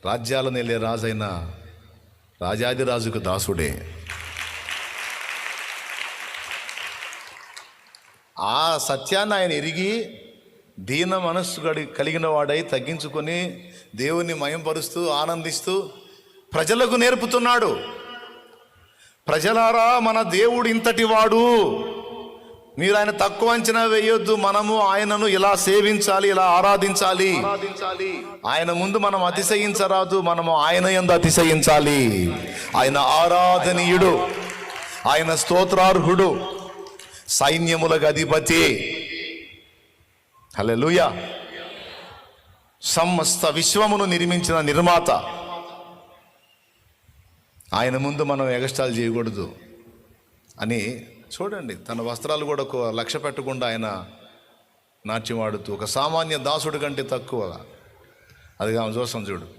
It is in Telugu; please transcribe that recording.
రాజ్యాలను వెళ్ళే రాజైన రాజాదిరాజుకు దాసుడే. ఆ సత్యాన్ని ఆయన ఎరిగి దీన మనస్సు కలిగిన వాడై తగ్గించుకొని దేవుణ్ణి మయంపరుస్తూ ఆనందిస్తూ ప్రజలకు నేర్పుతున్నాడు. ప్రజలారా, మన దేవుడు ఇంతటి వాడు, మీరు ఆయన తక్కువ అంచనా వేయొద్దు. మనము ఆయనను ఇలా సేవించాలి, ఇలా ఆరాధించాలి. ఆయన ముందు మనం అతిశయించరాదు, మనము ఆయన యందు అతిశయించాలి. ఆయన ఆరాధనీయుడు, ఆయన స్తోత్రార్హుడు, సైన్యములకు అధిపతి. హల్లెలూయా. సమస్త విశ్వమును నిర్మించిన నిర్మాత. ఆయన ముందు మనం ఎగస్టాల్ చేయకూడదు అని చూడండి. తన వస్త్రాలు కూడా లక్ష్య పెట్టకుండా ఆయన నాట్యం ఆడుతూ ఒక సామాన్య దాసుడి కంటే తక్కువ. అది ఆమె చూస్తాం చూడు.